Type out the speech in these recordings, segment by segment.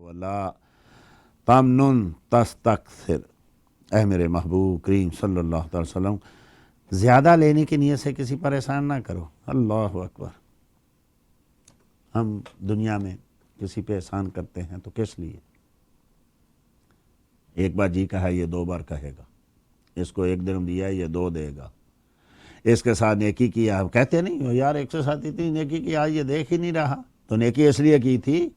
ولا تمنن تستکثر، اے میرے محبوب کریم صلی اللہ علیہ وسلم، زیادہ لینے کی نیت سے کسی پر احسان نہ کرو۔ اللہ اکبر۔ ہم دنیا میں کسی پہ احسان کرتے ہیں تو کس لیے؟ ایک بار جی کہا یہ 2 بار کہے گا، اس کو 1 درہم دیا یہ 2 دے گا، اس کے ساتھ نیکی کیا، کہتے نہیں ہو یار ایک سے ساتھ اتنی نیکی کی آج یہ دیکھ ہی نہیں رہا، تو نیکی اس لیے کی تھی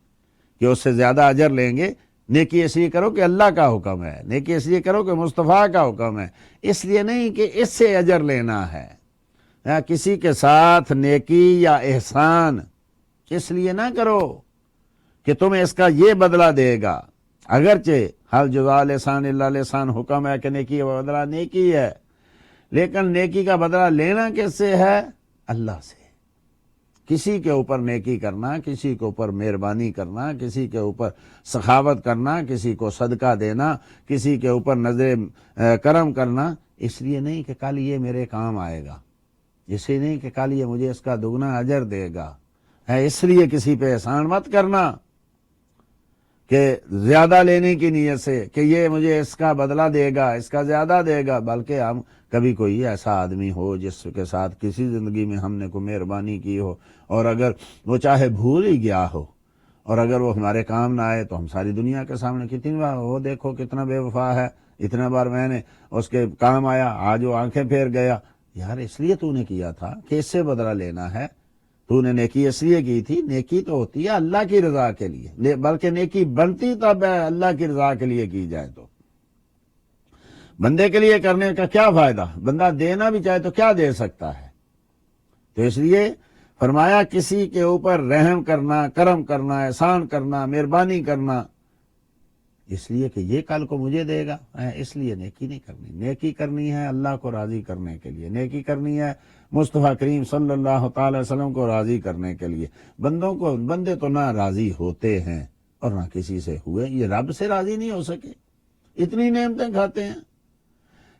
کہ اس سے زیادہ اجر لیں گے۔ نیکی اس لیے کرو کہ اللہ کا حکم ہے، نیکی اس لیے کرو کہ مصطفیٰ کا حکم ہے، اس لیے نہیں کہ اس سے اجر لینا ہے۔ کسی کے ساتھ نیکی یا احسان اس لیے نہ کرو کہ تمہیں اس کا یہ بدلہ دے گا، اگرچہ حل جزاء الاحسان الا الاحسان حکم ہے کہ نیکی کا بدلہ نیکی ہے، لیکن نیکی کا بدلہ لینا کس سے ہے؟ اللہ سے۔ کسی کے اوپر نیکی کرنا، کسی کے اوپر مہربانی کرنا، کسی کے اوپر سخاوت کرنا، کسی کو صدقہ دینا، کسی کے اوپر نظر کرم کرنا، اس لیے نہیں کہ کل یہ میرے کام آئے گا، اس لیے نہیں کہ کل یہ مجھے اس کا دگنا اجر دے گا، ہے اس لیے کسی پہ احسان مت کرنا کہ زیادہ لینے کی نیت سے کہ یہ مجھے اس کا بدلہ دے گا، اس کا زیادہ دے گا، بلکہ ہم کبھی کوئی ایسا آدمی ہو جس کے ساتھ کسی زندگی میں ہم نے کوئی مہربانی کی ہو، اور اگر وہ چاہے بھول ہی گیا ہو اور اگر وہ ہمارے کام نہ آئے تو ہم ساری دنیا کے سامنے کتنی بار وہ دیکھو کتنا بے وفا ہے، اتنا بار میں نے اس کے کام آیا، آج وہ آنکھیں پھیر گیا، یار اس لیے تو نے کیا تھا کہ اس سے بدلہ لینا ہے، تو نے نیکی اس لیے کی تھی۔ نیکی تو ہوتی ہے اللہ کی رضا کے لیے، بلکہ نیکی بنتی تب ہے اللہ کی رضا کے لیے کی جائے تو۔ بندے کے لیے کرنے کا کیا فائدہ؟ بندہ دینا بھی چاہے تو کیا دے سکتا ہے؟ تو اس لیے فرمایا کسی کے اوپر رحم کرنا، کرم کرنا، احسان کرنا، مہربانی کرنا، اس لیے کہ یہ کل کو مجھے دے گا، اس لیے نیکی نہیں کرنی۔ نیکی کرنی ہے اللہ کو راضی کرنے کے لیے، نیکی کرنی ہے مصطفیٰ کریم صلی اللہ تعالی وسلم کو راضی کرنے کے لیے۔ بندے تو نہ راضی ہوتے ہیں اور نہ کسی سے ہوئے، یہ رب سے راضی نہیں ہو سکے۔ اتنی نعمتیں کھاتے ہیں،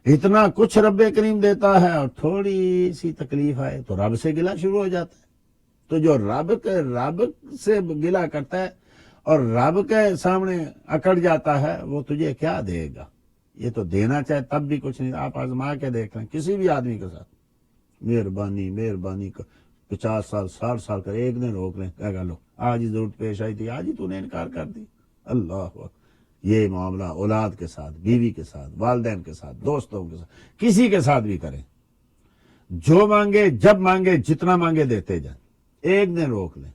اتنا کچھ رب کریم دیتا ہے، اور تھوڑی سی تکلیف آئے تو رب سے گلہ شروع ہو جاتا ہے۔ تو جو رب سے گلہ کرتا ہے اور رب کے سامنے اکڑ جاتا ہے، وہ تجھے کیا دے گا؟ یہ تو دینا چاہے تب بھی کچھ نہیں۔ آپ آزما کے دیکھ لیں کسی بھی آدمی کے ساتھ، مہربانی کا 50 سال 60 سال کر، ایک دن روک لیں، کہہ گا لو آج ہی ضرورت پیش آئی تھی، آج ہی تو نے انکار کر دی۔ اللہ اکبر۔ یہ معاملہ اولاد کے ساتھ، بیوی کے ساتھ، والدین کے ساتھ، دوستوں کے ساتھ، کسی کے ساتھ بھی کریں، جو مانگے جب مانگے جتنا مانگے دیتے جائیں، ایک دن روک لیں،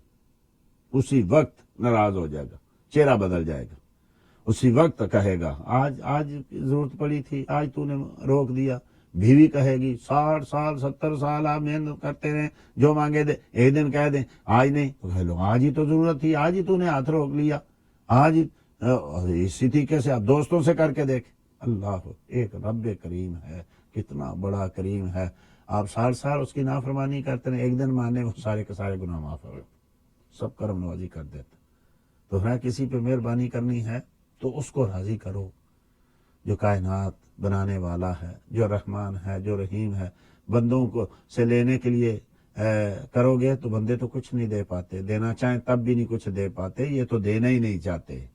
اسی وقت ناراض ہو جائے گا، چہرہ بدل جائے گا، اسی وقت کہے گا آج ضرورت پڑی تھی، آج تو نے روک دیا۔ بیوی کہے گی 60 سال 70 سال آپ محنت کرتے رہے، جو مانگے دے، ایک دن کہہ دیں آج نہیں، تو کہہ لو آج ہی تو ضرورت تھی، آج ہی تو نے ہاتھ روک لیا، آج ہی۔ اسی طریقے سے آپ دوستوں سے کر کے دیکھیں۔ اللہ ایک رب کریم ہے، کتنا بڑا کریم ہے، آپ سال اس کی نافرمانی کرتے ہیں، ایک دن مانے وہ سارے کے سارے گناہ معاف ہو، سب کرم نوازی کر دیتے۔ تو ہے کسی پہ مہربانی کرنی ہے تو اس کو راضی کرو جو کائنات بنانے والا ہے، جو رحمان ہے، جو رحیم ہے۔ بندوں کو سے لینے کے لیے کرو گے تو بندے تو کچھ نہیں دے پاتے، دینا چاہیں تب بھی نہیں کچھ دے پاتے، یہ تو دینا ہی نہیں چاہتے،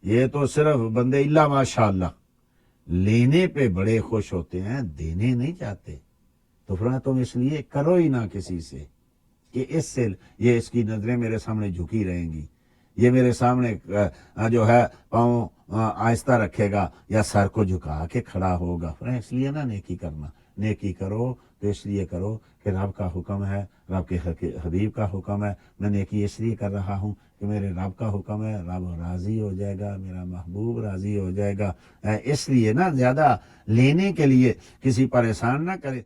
یہ تو صرف بندے الا ماشاءاللہ لینے پہ بڑے خوش ہوتے ہیں، دینے نہیں چاہتے۔ تو فرمایا تم اس لیے کرو ہی نہ کسی سے کہ اس سے یہ اس کی نظریں میرے سامنے جھکی رہیں گی، یہ میرے سامنے جو ہے پاؤں آہستہ رکھے گا یا سر کو جھکا کے کھڑا ہوگا۔ فرمایا اس لیے نہ نیکی کرنا، نیکی کرو تو اس لیے کرو کہ رب کا حکم ہے، رب کے حبیب کا حکم ہے، میں نیکی اس لیے کر رہا ہوں کہ میرے رب کا حکم ہے، رب راضی ہو جائے گا، میرا محبوب راضی ہو جائے گا، اس لیے نا زیادہ لینے کے لیے کسی پر احسان نہ کرے۔